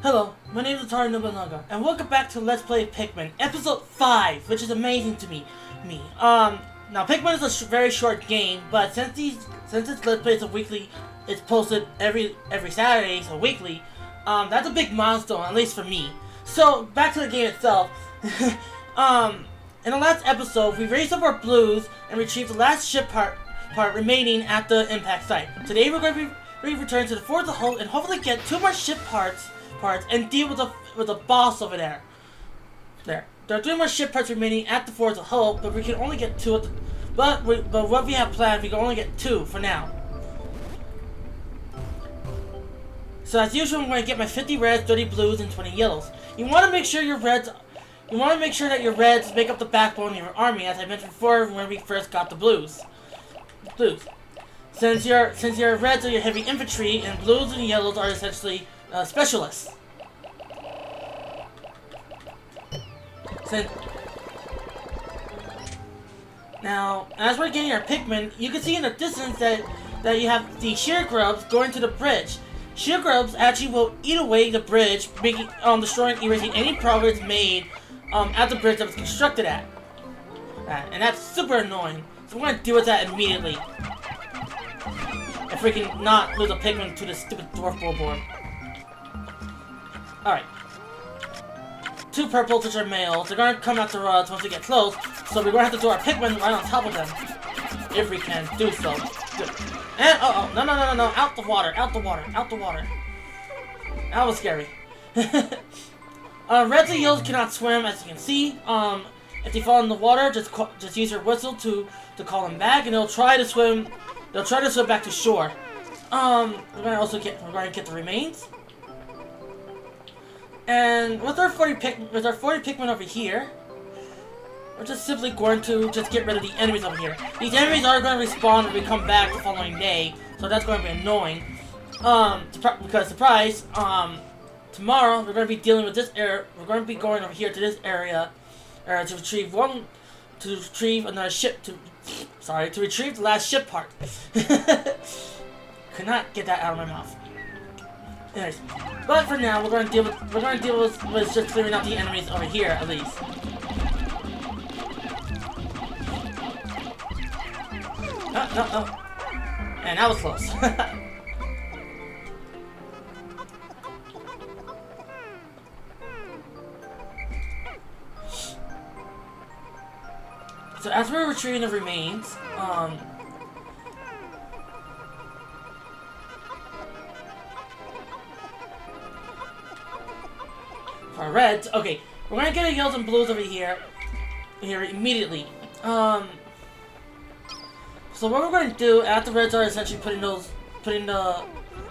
Hello, my name is Atari Nobunaga, and welcome back to Let's Play Pikmin, Episode 5, which is amazing to me. Now Pikmin is a very short game, but since this Let's Play is a weekly, it's posted every Saturday, so weekly, that's a big milestone, at least for me. So, back to the game itself. In the last episode, we raised up our blues and retrieved the last ship part remaining at the impact site. Today we're going to be returning to the Forza Hull and hopefully get 2 more ship parts and deal with the boss over there. There are 3 more ship parts remaining at the Forza Hull, but we can only get 2 at the, but what we have planned, we can only get 2 for now. So as usual, I'm going to get my 50 reds, 30 blues, and 20 yellows. You want to make sure that your reds make up the backbone of your army, as I mentioned before when we first got the blues. Since your reds are your heavy infantry, and blues and yellows are essentially specialists. Now, as we're getting our Pikmin, you can see in the distance that you have the shear grubs going to the bridge. Shear grubs actually will eat away the bridge, destroying, erasing any progress made at the bridge that was constructed at. And that's super annoying. So we're gonna deal with that immediately. If we can not lose a Pikmin to this stupid dwarf bullborn. Alright. 2 purples, which are males. They're gonna come after us once we get close, so we're gonna have to do our Pikmin right on top of them. If we can do so. Good. And, no, out the water. That was scary. Reds and yellows cannot swim, as you can see. If they fall in the water, just use your whistle to call them back, and they'll try to swim back to shore. We're gonna get the remains. And with our 40 Pikmin over here, we're just simply going to get rid of the enemies over here. These enemies are going to respawn when we come back the following day, so that's going to be annoying. Because surprise, tomorrow we're going to be dealing with this area. We're going to be going over here to this area to retrieve the last ship part. Could not get that out of my mouth. Anyways, but for now, we're going to deal with just clearing out the enemies over here at least. No. And that was close. So as we're retrieving the remains, for our reds, okay, we're gonna get our yellows and blues over here immediately. So what we're going to do after the reds are essentially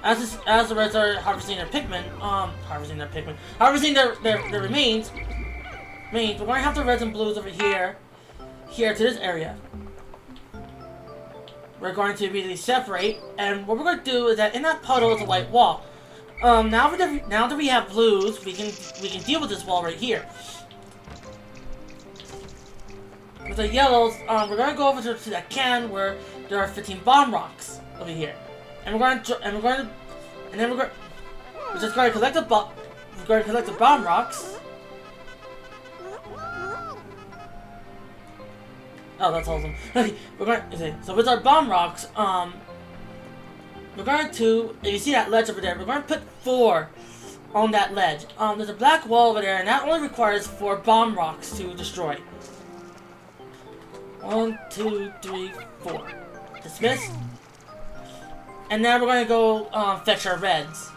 as the reds are harvesting their remains, we're going to have the reds and blues over here to this area. We're going to immediately separate, and what we're going to do is that in that puddle is a white wall. Now that we have blues, we can deal with this wall right here. With the yellows, we're going to go over to that can where there are 15 bomb rocks over here, and we're just going to collect the bomb rocks. Oh, that's awesome. So with our bomb rocks, we're going to, if you see that ledge over there, we're going to put 4 on that ledge. There's a black wall over there, and that only requires 4 bomb rocks to destroy. 1, 2, 3, 4. Dismiss. And now we're going to go fetch our reds.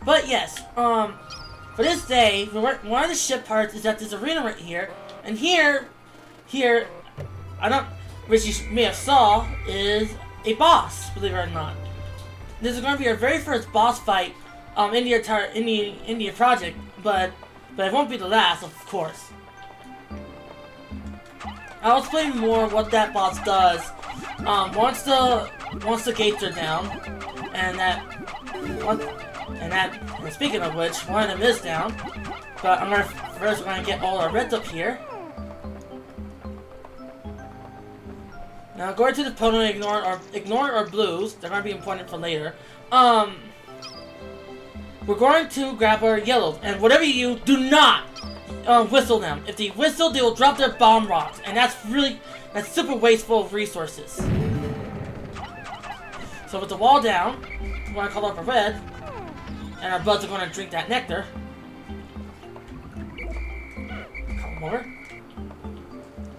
But yes, for this day, one of the ship parts is at this arena right here. And here, which you may have saw, is a boss, believe it or not. This is going to be our very first boss fight in the entire India project, but it won't be the last, of course. I'll explain more what that boss does once the gates are down, and speaking of which, one of them is down. But we're going to get all our reds up here. Now, going to the opponent, ignore our blues. They're going to be important for later. we're going to grab our yellows, and whatever you do not whistle them. If they whistle, they will drop their bomb rocks, and that's super wasteful of resources. So with the wall down, we're going to call up a red, and our buds are going to drink that nectar. Come over.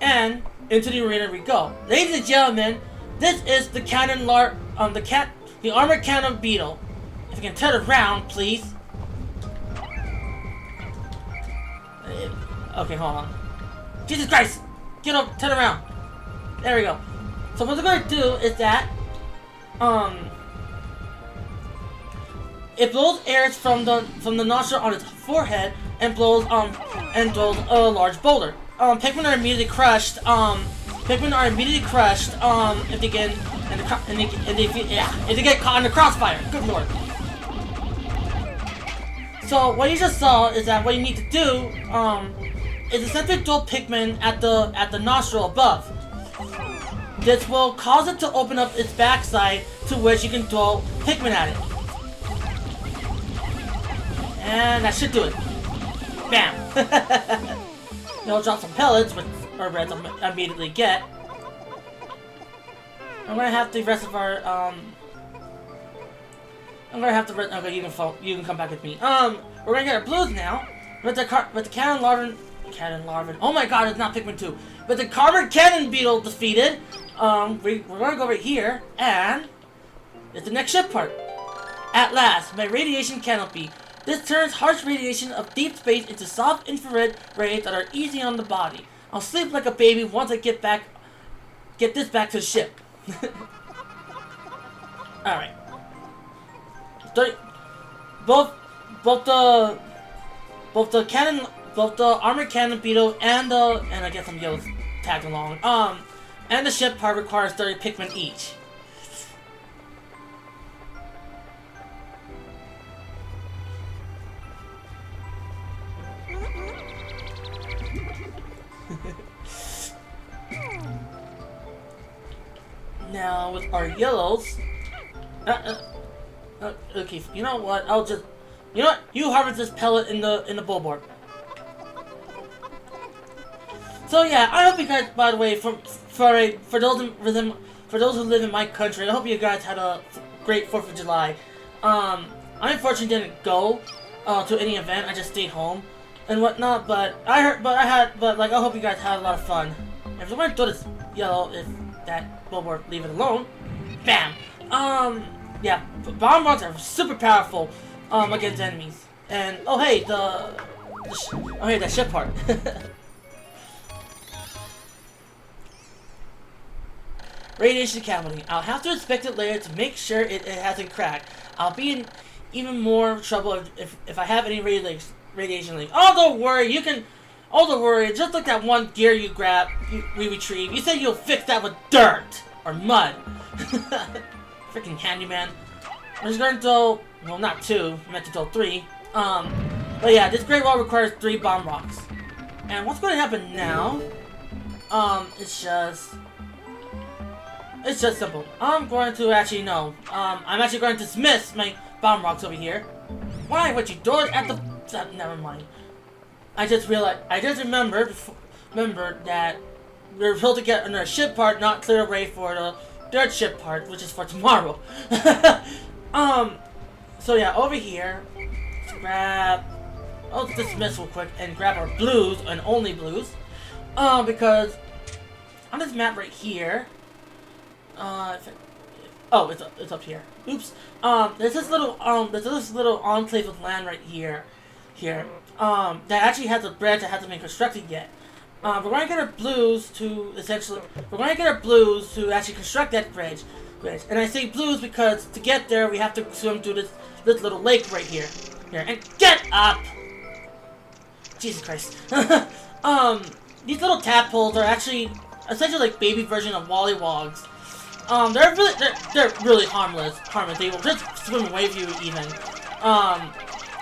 And into the arena we go. Ladies and gentlemen, this is the the Armored Cannon Beetle. If you can turn around, please. Okay, hold on. Jesus Christ! Get up, turn around. There we go. So what we're gonna do is that, it blows air from the nostril on its forehead and blows a large boulder. Pikmin are immediately crushed. If they get if they get caught in the crossfire. Good lord. So what you just saw is that what you need to do is essentially dual Pikmin at the nostril above. This will cause it to open up its backside, to which you can dual Pikmin at it. And that should do it. Bam! It'll drop some pellets, which our reds immediately get. I'm gonna have the rest of our okay, you can come back with me. We're gonna get our blues now. With the cannon larva. Oh my god, it's not Pikmin 2. With the Armored Cannon Beetle defeated, we're gonna go right here, and it's the next ship part. At last, my radiation canopy. This turns harsh radiation of deep space into soft infrared rays that are easy on the body. I'll sleep like a baby once I get this back to the ship. Alright. Both the Armored Cannon Beetle and I guess some yellows tagged along. And the ship part requires 30 Pikmin each. Now with our yellows, okay, you know what? You harvest this pellet in the bullboard. So yeah, I hope you guys, by the way, for those who live in my country, I hope you guys had a great 4th of July. I unfortunately didn't go to any event. I just stayed home and whatnot. But I hope you guys had a lot of fun. If you want to throw this yellow, if that billboard, leave it alone. Bam. Yeah, bomb rocks are super powerful against enemies. And oh hey, that ship part. Radiation cavity. I'll have to inspect it later to make sure it hasn't cracked. I'll be in even more trouble if I have any radiation leak. Oh, don't worry. Don't worry. Just like that one gear we retrieved. You said you'll fix that with dirt or mud. Freaking handyman. I'm just going to throw, well, not 2. I meant to throw 3. But yeah, this Great Wall requires 3 bomb rocks. And what's going to happen now? It's just simple. I'm going to actually I'm actually going to dismiss my bomb rocks over here. Why would you throw it at the? Never mind. I just remembered that we're supposed to get another ship part, not clear away for the third ship part, which is for tomorrow. So yeah, over here, let's dismiss real quick and grab our blues and only blues, because on this map right here. It's up here. Oops. There's this little enclave of land right here, that actually has a bridge that hasn't been constructed yet. We're going to get our blues to actually construct that bridge. And I say blues because to get there we have to swim through this little lake right here. And get up! Jesus Christ. These little tadpoles are actually essentially like baby version of wollywogs. They're really harmless. They will just swim away from you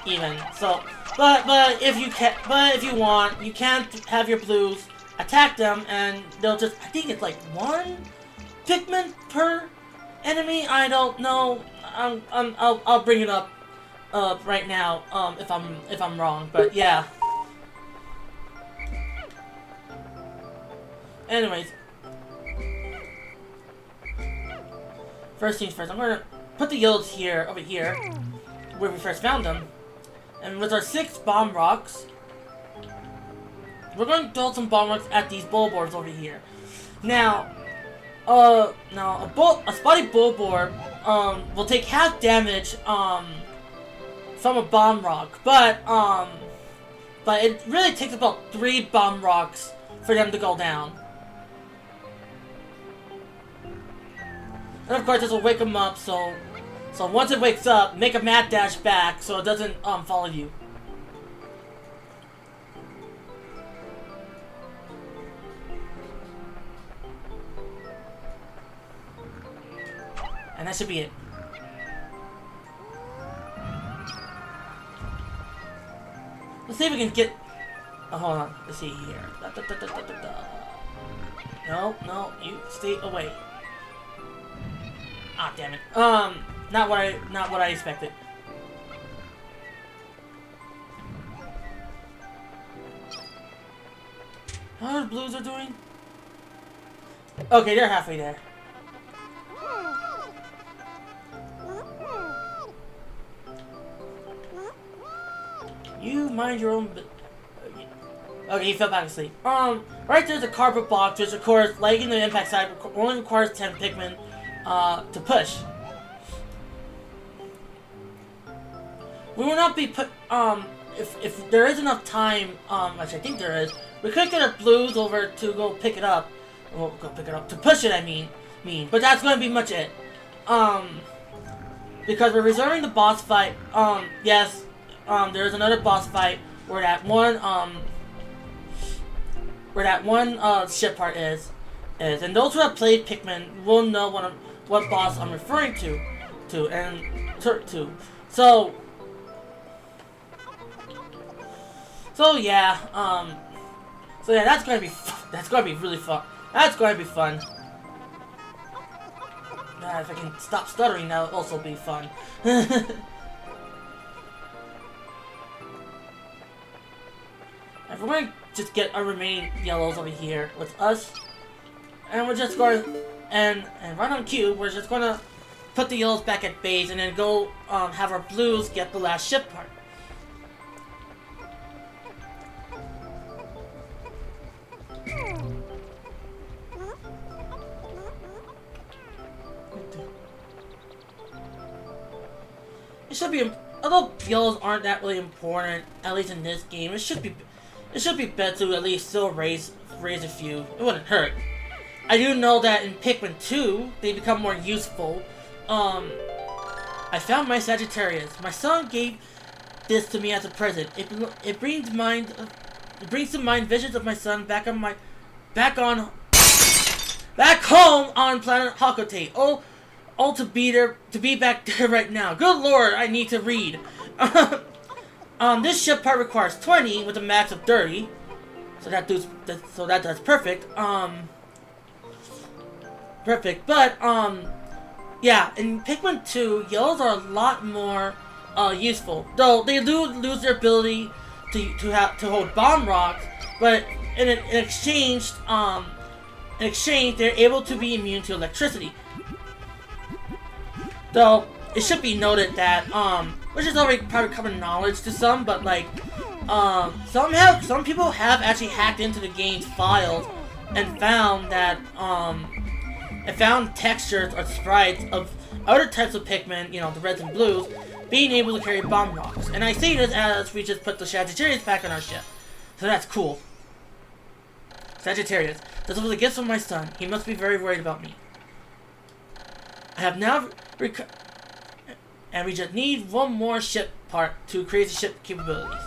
even. So, but if you want, you can have your blues attack them, and they'll just. I think it's like 1 Pikmin per enemy. I don't know. I'll bring it up right now, if I'm wrong, but yeah. Anyways, first things first, I'm gonna put the yellows here, over here, where we first found them, and with our 6 bomb rocks, we're going to throw some bomb rocks at these boulders over here. Now, a spotty boulder, will take half damage, from a bomb rock, but it really takes about 3 bomb rocks for them to go down. And of course, this will wake them up, so once it wakes up, make a mad dash back so it doesn't follow you. And that should be it. Let's see if we can get... Oh, hold on. Let's see here. No, you stay away. Ah, damn it. Not what I expected. How the blues are doing? Okay, they're halfway there. You mind your own. Okay, he fell back asleep. Right there's a cardboard box, which of course, like in the impact side, only requires 10 Pikmin to push. We will not be put. If there is enough time, which I think there is, we could get our blues over to go pick it up. Well, go pick it up to push it. I mean, but that's going to be much it. Because we're reserving the boss fight. Yes. There's another boss fight where that one ship part is, and those who have played Pikmin will know what boss I'm referring to. So yeah, that's gonna be really fun. That's gonna be fun. If I can stop stuttering, that'll also be fun. If we're going to just get our remaining yellows over here with us, and we're just going to, and right on cue, we're just going to put the yellows back at base and then go have our blues get the last ship part. It should be, although yellows aren't that really important, at least in this game, it should be better to at least still raise a few. It wouldn't hurt. I do know that in Pikmin 2, they become more useful. I found my Sagittarius. My son gave this to me as a present. It brings to mind visions of my son back home on planet Hakote. Oh, to be back there right now. Good lord, I need to read. This ship part requires 20 with a max of 30. So that does perfect. Perfect. But yeah, in Pikmin 2, yellows are a lot more useful. Though they do lose their ability to hold bomb rocks, but in exchange they're able to be immune to electricity. Though it should be noted that which is already probably common knowledge to some, but like some people have actually hacked into the game's files and found that found textures or sprites of other types of Pikmin, you know, the reds and blues, being able to carry bomb rocks. And I say this as we just put the Sagittarius back on our ship. So that's cool. Sagittarius. This was a gift from my son. He must be very worried about me. I have now and we just need one more ship part to create the ship capabilities.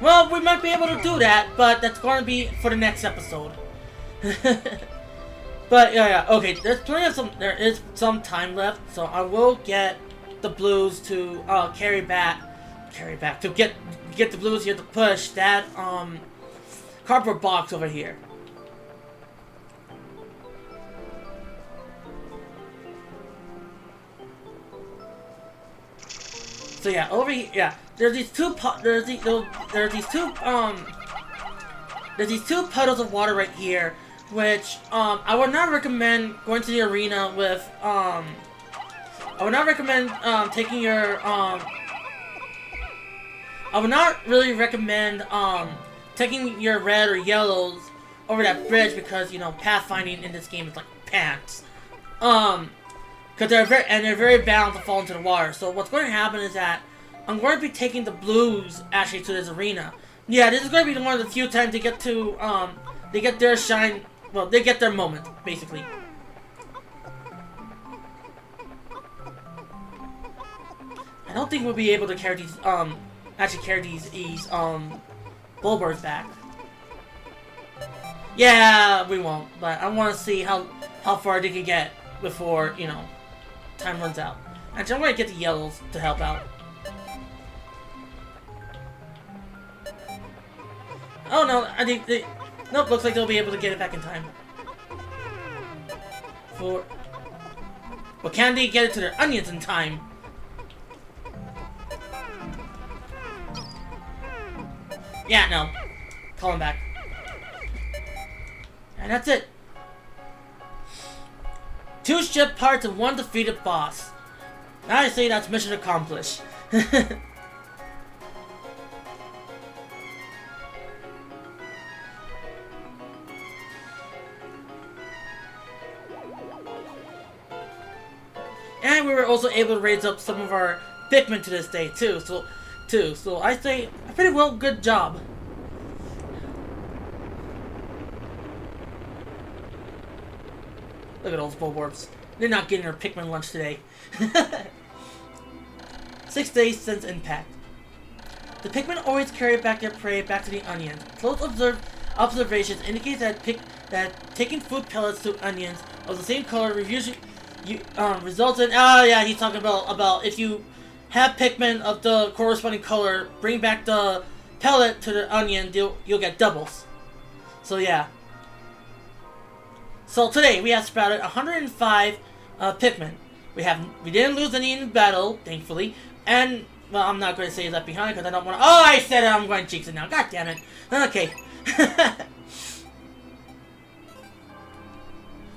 Well, we might be able to do that, but that's going to be for the next episode. But yeah, okay. There is some time left, so I will get the blues to carry back to get the blues here to push that cardboard box over here. So yeah, over here, yeah, there's these two puddles of water right here, which I would not recommend going to the arena with I would not recommend taking your I would not really recommend taking your red or yellows over that bridge, because you know pathfinding in this game is like pants. Because they're very bound to fall into the water. So what's going to happen is that I'm going to be taking the blues actually to this arena. Yeah, this is going to be one of the few times they get to they get their shine. Well, they get their moment basically. I don't think we'll be able to carry these actually carry these boulders back. Yeah, we won't. But I want to see how far they can get before, you know, time runs out. Actually, I'm going to get the yellows to help out. Oh no, I think they... Nope, looks like they'll be able to get it back in time. But can they get it to their onions in time? Yeah, no. Call him back. And that's it. 2 ship parts and 1 defeated boss. I say that's mission accomplished. And we were also able to raise up some of our Pikmin to this day too. So I say pretty well, good job. Look at those bulwarps. They're not getting their Pikmin lunch today. 6 days since impact. The Pikmin always carry back their prey back to the onions. Close observations indicate that taking food pellets to onions of the same color usually results in... Oh yeah, he's talking about if you have Pikmin of the corresponding color, bring back the pellet to the onion, you'll get doubles. So yeah. So today we have sprouted 105 Pikmin. We didn't lose any in battle, thankfully, and well, I'm not going to say that behind because I don't want to. Oh, I said it. I'm going to jinx it now. God damn it. Okay.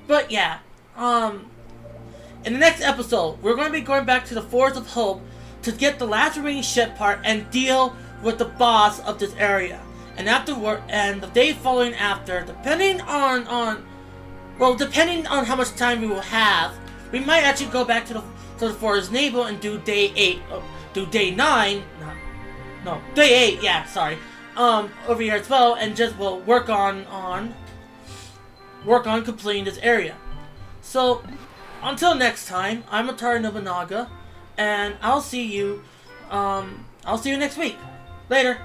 But yeah, in the next episode, we're going to be going back to the Forest of Hope to get the last remaining ship part and deal with the boss of this area. And afterward, and the day following after, depending on how much time we will have, we might actually go back to the Forest Navel and do day 8, do day 9, no, day 8, yeah, sorry, over here as well, and just work on completing this area. So, until next time, I'm Atari Nobunaga, and I'll see you next week. Later.